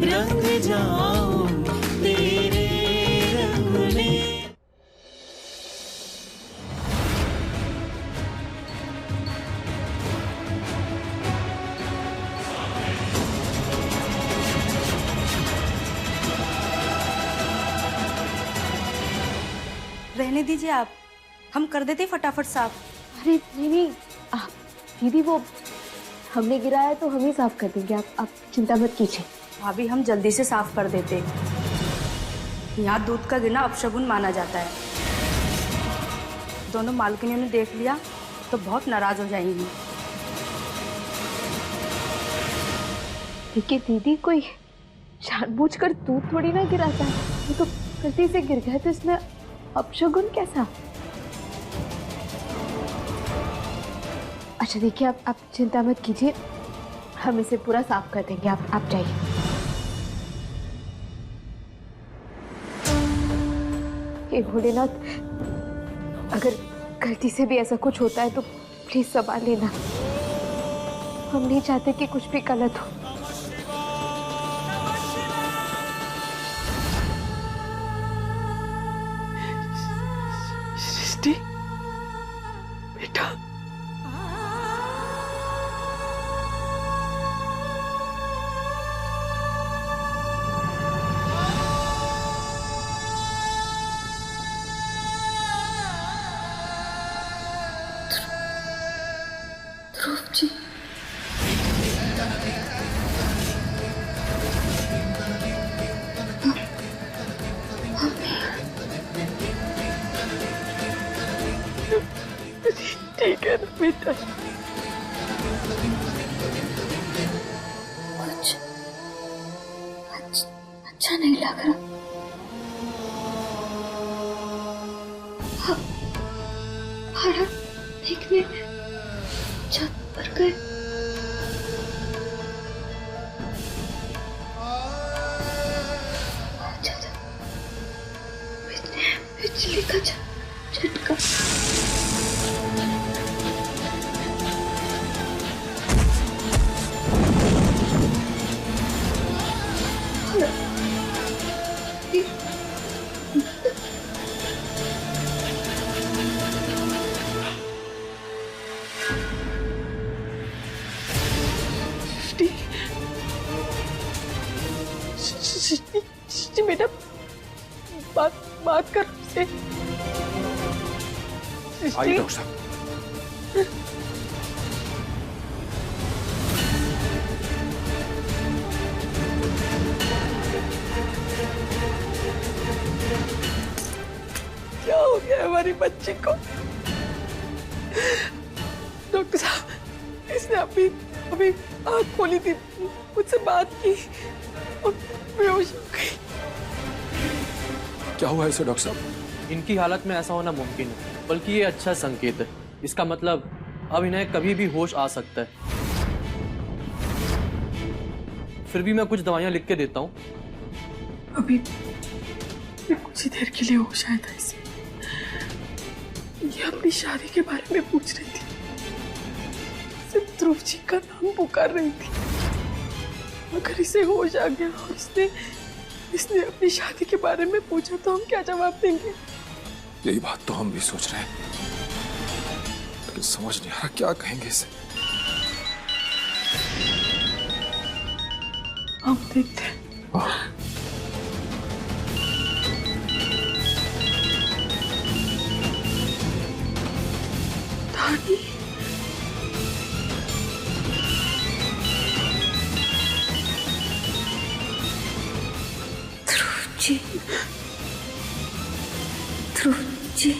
रंग जाऊं तेरे रंग में। रहने दीजिए आप, हम कर देते फटाफट साफ। अरे नहीं दीदी, वो हमने गिराया तो हम ही साफ कर देंगे, आप चिंता मत कीजिए। भाभी हम जल्दी से साफ कर देते, यहाँ दूध का गिरना अपशगुन माना जाता है। दोनों मालकिनों ने देख लिया तो बहुत नाराज हो जाएंगी। देखिए दीदी, कोई जानबूझकर दूध थोड़ी ना गिराता है, वो तो गलती से गिर गया, तो इसमें अपशगुन कैसा? अच्छा देखिए, आप चिंता मत कीजिए, हम इसे पूरा साफ कर देंगे, आप जाइए। हे भोलेनाथ, अगर गलती से भी ऐसा कुछ होता है तो प्लीज संभाल लेना, हम नहीं चाहते कि कुछ भी गलत हो। सृष्टि बेटा, ध्रुव जी, ठीक है ना बेटा? कुछ अच्छा नहीं लग रहा। हरा देखने छत पर गए। बिजली का झटका। सृष्टि बेटा, बात कर उससे। आइए डॉक्टर साहब। क्या हो गया हमारी बच्ची को? डॉक्टर साहब, इसने अभी आँख खोली थी, मुझसे बात की और बेहोश हो गई। क्या हुआ इसे डॉक्टर साहब? इनकी हालत में ऐसा होना मुमकिन है, बल्कि ये अच्छा संकेत है। इसका मतलब अब इन्हें कभी भी होश आ सकता है। फिर भी मैं कुछ दवाइयां लिख के देता हूँ। अभी कुछ ही देर के लिए होश आया था इसे। ये अपनी शादी के बारे में पूछ रही थी, सिर्फ ध्रुव जी का नाम पुकार रही थी। अगर इसे होश आ गया और इसने अपनी शादी के बारे में पूछा तो हम क्या जवाब देंगे? यही बात तो हम भी सोच रहे हैं, लेकिन समझ नहीं आ रहा क्या कहेंगे इसे। हम देखते हैं। धानी, ध्रुव जी,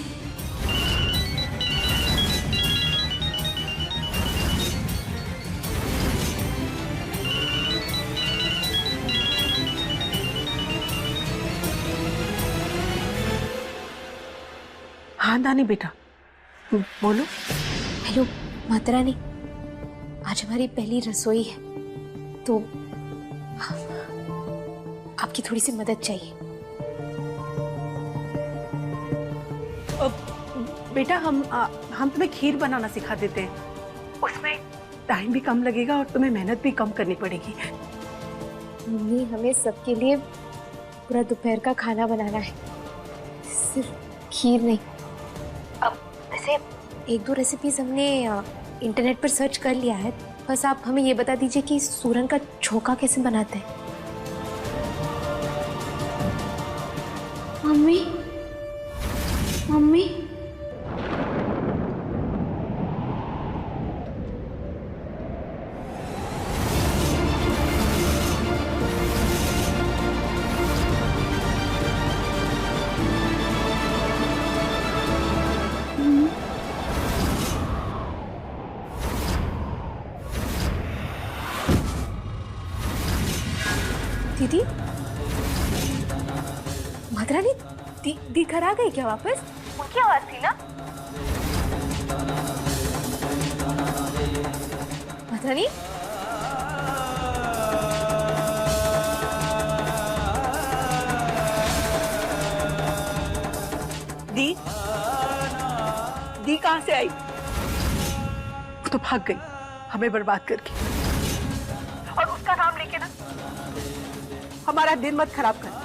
हाँ नानी बेटा, बोलो। हेलो माता रानी, आज हमारी पहली रसोई है, तो आपकी थोड़ी सी मदद चाहिए। बेटा, हम तुम्हें खीर बनाना सिखा देते हैं। उसमें टाइम भी कम लगेगा और तुम्हें मेहनत भी कम करनी पड़ेगी। मम्मी, हमें सबके लिए पूरा दोपहर का खाना बनाना है, सिर्फ खीर नहीं। अब वैसे एक दो रेसिपीज हमने इंटरनेट पर सर्च कर लिया है, बस आप हमें ये बता दीजिए कि सूरन का झोंका कैसे बनाते हैं। मम्मी, मम्मी, दीदी, मधुरानी दी घर आ गई क्या वापस? उनकी आवाज थी ना। मधुरानी, दी कहां से आई? वो तो भाग गई हमें बर्बाद करके। और उसका नाम लेके ना हमारा दिन मत खराब कर।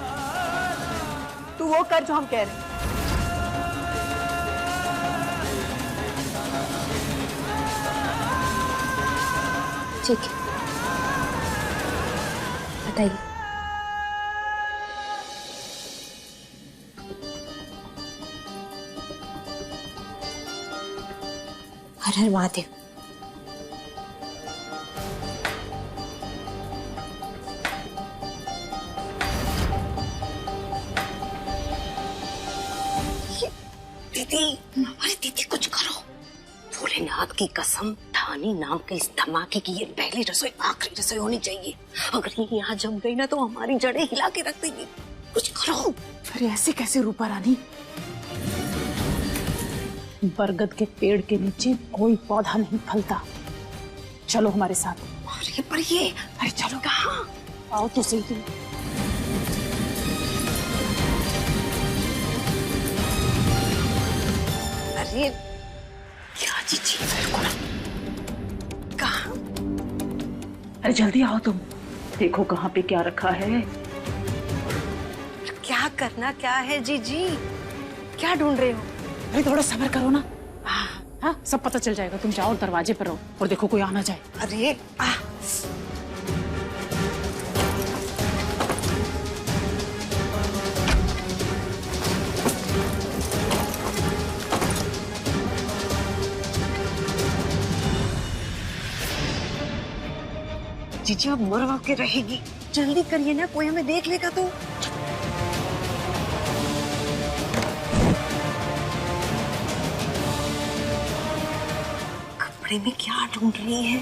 तू वो कर जो हम कह रहे हैं। ठीक है, बताइए। हर हर महादेव। दीदी, अरे दीदी कुछ करो। भोलेनाथ की कसम, धानी नाम के इस धमाके की ये पहली रसोई आखिरी रसोई होनी चाहिए। अगर ये यहाँ जम गई ना तो हमारी जड़ें हिला के रख देगी। कुछ करो। फिर ऐसे कैसे रूपा रानी? बरगद के पेड़ के नीचे कोई पौधा नहीं फलता। चलो हमारे साथ। अरे पर ये, अरे चलो। कहाँ? आओ तो सही तुम। अरे क्या चीज़ मेरे को ना, कहाँ? अरे जल्दी आओ तुम, देखो कहाँ पे क्या रखा है। क्या करना क्या है जीजी? क्या ढूंढ रहे हो? अरे थोड़ा सब्र करो ना। हाँ, सब पता चल जाएगा। तुम जाओ और दरवाजे पर रहो और देखो कोई आ ना जाए। अरे जीजी अब मरवा के रहेगी। जल्दी करिए ना, कोई हमें देख लेगा तो। कपड़े में क्या ढूंढ रही है?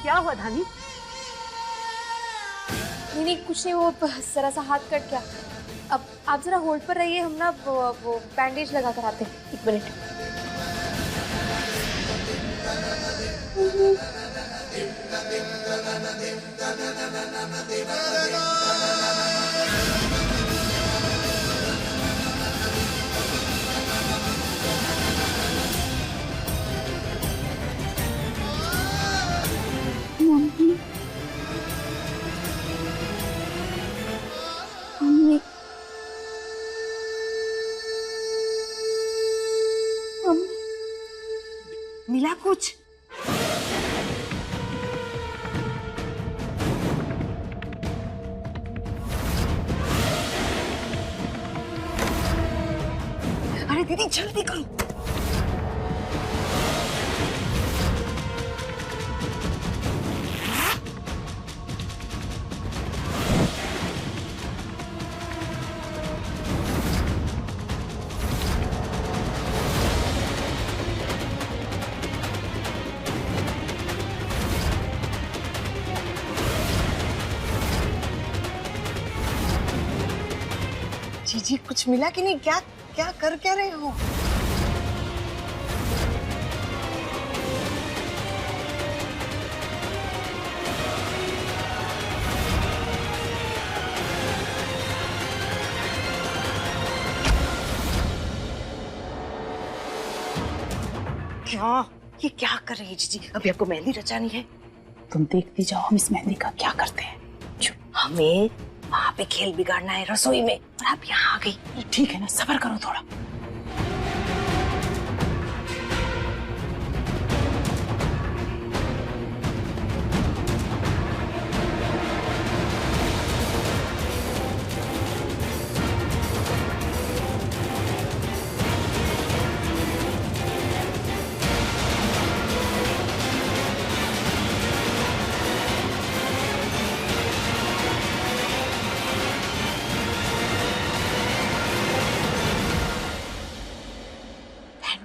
क्या हुआ धानी? नहीं कुछ नहीं, वो जरा सा हाथ कट गया। अब आप जरा होल्ड पर रहिए, हम ना वो बैंडेज लगा कर आते हैं। 1 मिनट। मिला कुछ? अरे दीदी जल्दी करो। जीजी कुछ मिला कि नहीं? क्या क्या कर क्या रहे हो? क्या ये क्या कर रही है जीजी? अभी आपको मेहंदी रचानी है? तुम देखती जाओ हम इस मेहंदी का क्या करते हैं। हमें वहाँ पे खेल बिगाड़ना है रसोई में, और आप यहाँ आ गई। ठीक है ना, सब्र करो थोड़ा।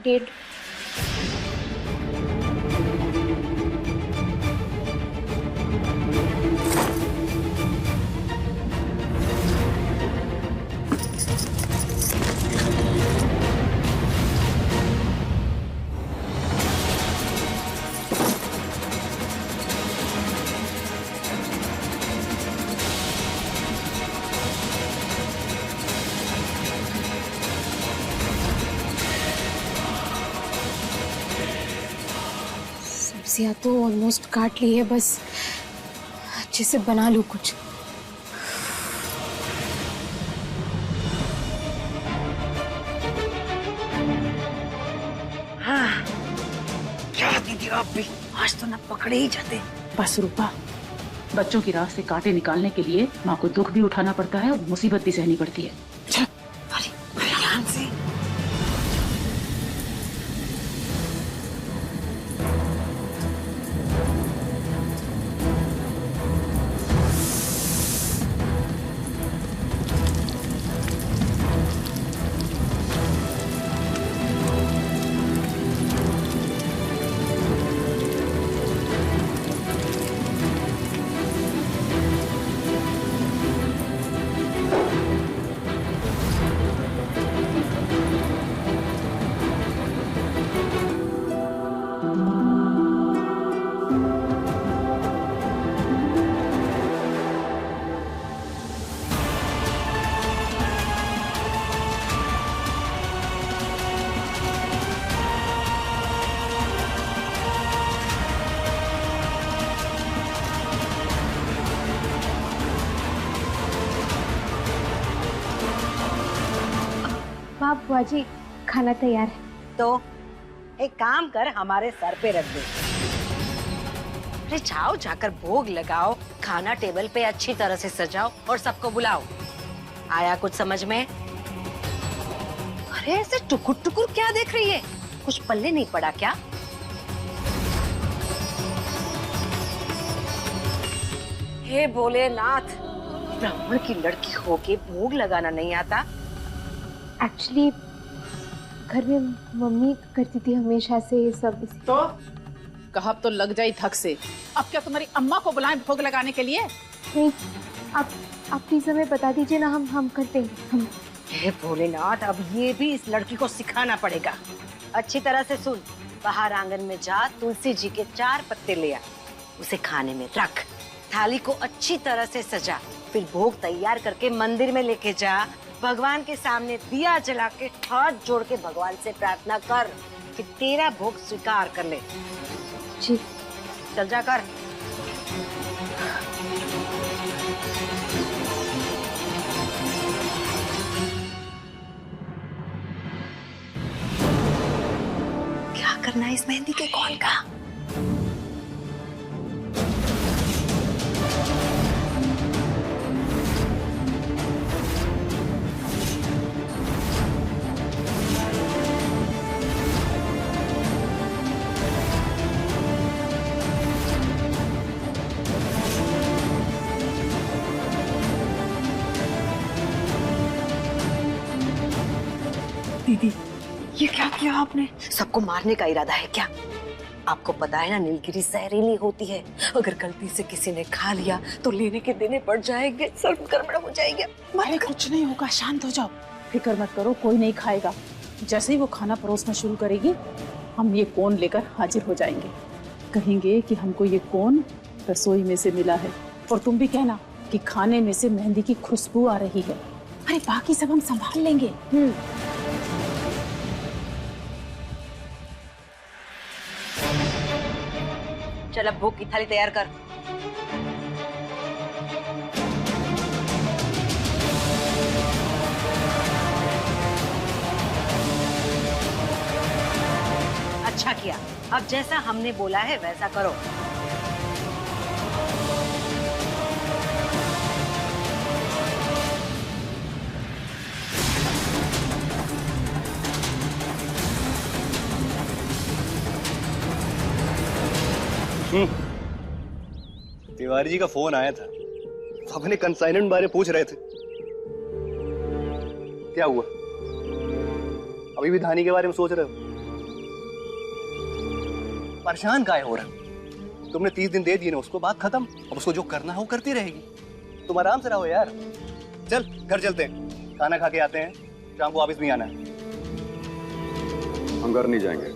डेढ़ सब्जियां तो ऑलमोस्ट काट ली है, बस अच्छे से बना लूं कुछ। हाँ, क्या दीदी आप भी आज तो ना पकड़े ही जाते। बस रूपा, बच्चों की राह से कांटे निकालने के लिए माँ को दुख भी उठाना पड़ता है और मुसीबत भी सहनी पड़ती है। अरे ध्यान से। वाह बुआ जी, खाना तैयार है। तो एक काम कर, हमारे सर पे रख दे। अरे जाओ, जाकर भोग लगाओ, खाना टेबल पे अच्छी तरह से सजाओ और सबको बुलाओ। आया कुछ समझ में? अरे ऐसे टुकुर टुकुर क्या देख रही है? कुछ पल्ले नहीं पड़ा क्या? हे भोलेनाथ, ब्राह्मण की लड़की होके भोग लगाना नहीं आता? एक्चुअली घर में मम्मी करती थी हमेशा से ये सब। तो कहा तो लग जाई थक से। अब क्या तुम्हारी अम्मा को बुलाएं भोग लगाने के लिए? नहीं, आप प्लीज हमें बता दीजिए ना, हम करते हैं। हम हे भोलेनाथ, अब ये भी इस लड़की को सिखाना पड़ेगा। अच्छी तरह से सुन, बाहर आंगन में जा, तुलसी जी के 4 पत्ते ले आ, उसे खाने में रख, थाली को अच्छी तरह से सजा, फिर भोग तैयार करके मंदिर में लेके जा, भगवान के सामने दिया जला के हाथ जोड़ के भगवान से प्रार्थना कर कि तेरा भोग स्वीकार कर ले। जी चल जा कर। क्या करना है इस मेहंदी के कौन का? दीदी, ये क्या किया आपने? सबको मारने का इरादा है क्या? आपको पता है ना, नीलगिरी जहरीली होती है। अगर गलती से किसी ने खा लिया तो लेने के देने पड़ जाएंगे, सर्व गड़बड़ हो जाएगा। अरे कुछ नहीं होगा, शांत हो जाओ, फिक्र मत करो, कोई नहीं खाएगा। जैसे ही वो खाना परोसना शुरू करेगी, हम ये कोन लेकर हाजिर हो जाएंगे। कहेंगे कि हमको ये कोन रसोई में से मिला है, और तुम भी कहना कि खाने में से मेहंदी की खुशबू आ रही है। अरे बाकी सब हम संभाल लेंगे। चल अब भोग की थाली तैयार कर। अच्छा किया, अब जैसा हमने बोला है वैसा करो। तिवारी जी का फोन आया था, अपने कंसाइनमेंट बारे पूछ रहे थे। क्या हुआ? अभी भी धानी के बारे में सोच रहे हो? परेशान काहे हो रहा? तुमने 30 दिन दे दिए ना उसको, बात खत्म। अब उसको जो करना है वो करती रहेगी। तुम आराम से रहो यार। चल घर चलते हैं, खाना खा के आते हैं, शाम को ऑफिस भी आना है। हम घर नहीं जाएंगे,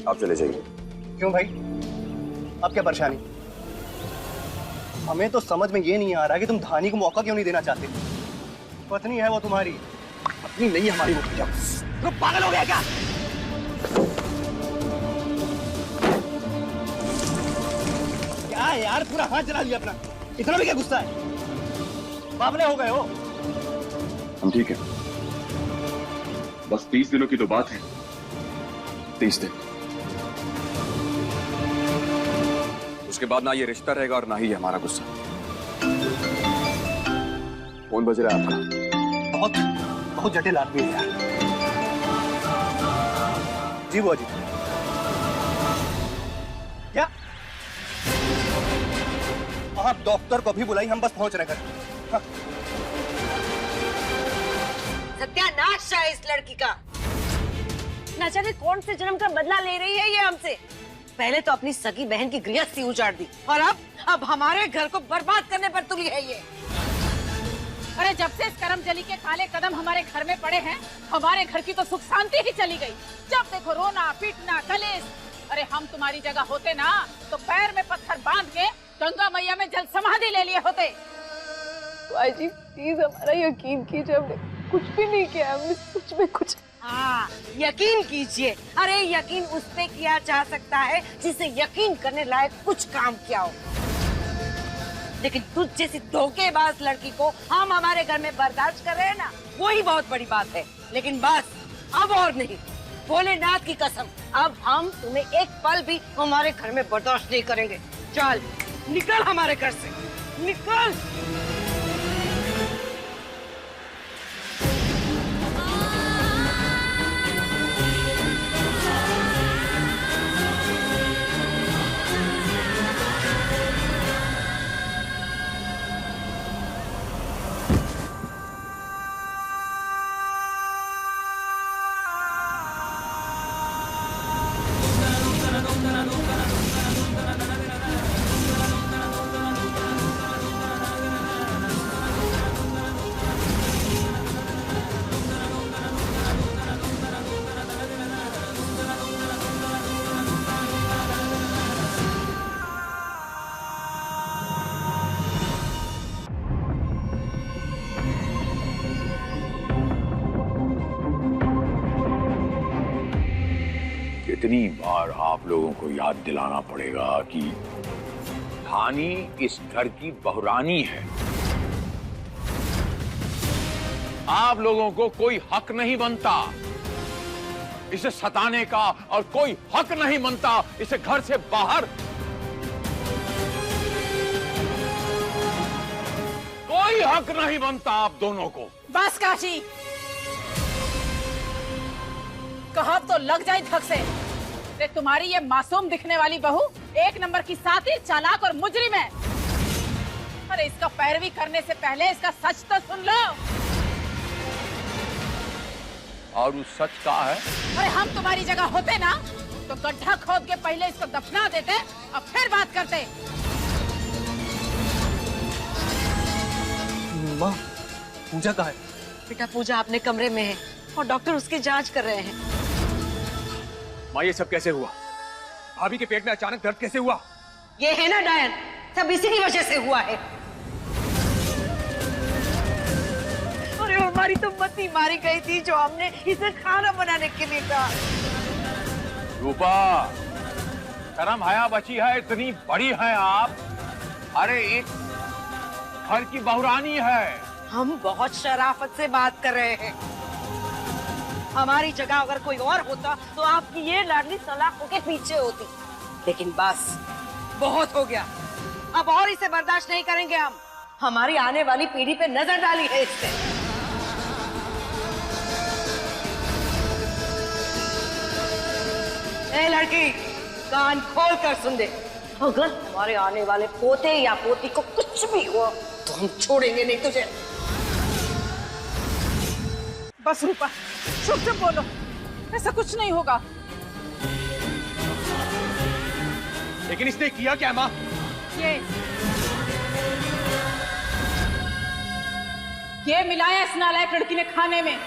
आप चले जाइए। क्यों भाई, अब क्या परेशानी? हमें तो समझ में ये नहीं आ रहा कि तुम धानी को मौका क्यों नहीं देना चाहते। पत्नी है वो तुम्हारी, पत्नी नहीं हमारी। वो तो पागल हो गया क्या? क्या यार, पूरा हाथ जला लिया अपना, इतना भी क्या गुस्सा है? बावले हो गए हो। हम ठीक है, बस 30 दिनों की तो बात है। 30 दिन, उसके बाद ना ये रिश्ता रहेगा और ना ही हमारा गुस्सा। फोन बज रहा है आपका। बहुत बहुत जटिल आदमी है यार। जी बुआ जी। क्या? आप डॉक्टर को भी बुलाई, हम बस पहुंच रहे घर। हाँ। सत्यानाश है इस लड़की का। न जाने कौन से जन्म का बदला ले रही है ये हमसे। पहले तो अपनी सगी बहन की गृहस्थी उजाड़ दी, और अब हमारे घर को बर्बाद करने पर तुली है ये। अरे जब से इस करमजली के काले कदम हमारे घर में पड़े हैं, हमारे घर की तो सुख शांति ही चली गई। जब देखो रोना पीटना कलेश। अरे हम तुम्हारी जगह होते ना तो पैर में पत्थर बांध के गंगा मैया में जल समाधि ले लिए होते। बुआ जी प्लीज हमारा यकीन कीजिए, हमने कुछ भी नहीं किया, हमने सच में कुछ। हाँ, यकीन कीजिए। अरे यकीन उस पे किया जा सकता है जिसे यकीन करने लायक कुछ काम किया हो, लेकिन तुझ जैसी धोखेबाज लड़की को हम हमारे घर में बर्दाश्त कर रहे हैं ना, वही बहुत बड़ी बात है। लेकिन बस अब और नहीं, भोलेनाथ की कसम, अब हम तुम्हें एक पल भी हमारे घर में बर्दाश्त नहीं करेंगे। चल निकल हमारे घर से, निकल। कितनी बार आप लोगों को याद दिलाना पड़ेगा कि धानी इस घर की बहुरानी है। आप लोगों को कोई हक नहीं बनता इसे सताने का, और कोई हक नहीं बनता इसे घर से बाहर। कोई हक नहीं बनता आप दोनों को। बस काशी, कहा तो लग जाए धक से। रे तुम्हारी ये मासूम दिखने वाली बहू एक नंबर की साथी, चालाक और मुजरिम है। अरे इसका पैरवी करने से पहले इसका सच तो सुन लो। और उस सच का है, अरे हम तुम्हारी जगह होते ना तो गड्ढा खोद के पहले इसको दफना देते और फिर बात करते। माँ, पूजा कहाँ है? बेटा पूजा अपने कमरे में है और डॉक्टर उसकी जांच कर रहे हैं। माँ, ये सब कैसे हुआ? भाभी के पेट में अचानक दर्द कैसे हुआ? ये है ना डायन, सब इसी की वजह से हुआ है। अरे हमारी तो मती मारी गई थी जो हमने इसे खाना बनाने के लिए कहा। रूपा, शर्म हया बची है, इतनी बड़ी है आप। अरे एक घर की बहुरानी है। हम बहुत शराफत से बात कर रहे हैं। हमारी जगह अगर कोई और होता तो आपकी ये लाडली सलाखों के पीछे होती। लेकिन बस बहुत हो गया, अब और इसे बर्दाश्त नहीं करेंगे हम। हमारी आने वाली पीढ़ी पे नजर डाली है इससे। ए लड़की, कान खोल कर सुन दे। अगर हमारे आने वाले पोते या पोती को कुछ भी हुआ तो हम छोड़ेंगे नहीं तुझे। बस रूपा, चुप चुप बोलो, ऐसा कुछ नहीं होगा। लेकिन इसने किया क्या माँ? ये मिलाया इस नालायक लड़की ने खाने में।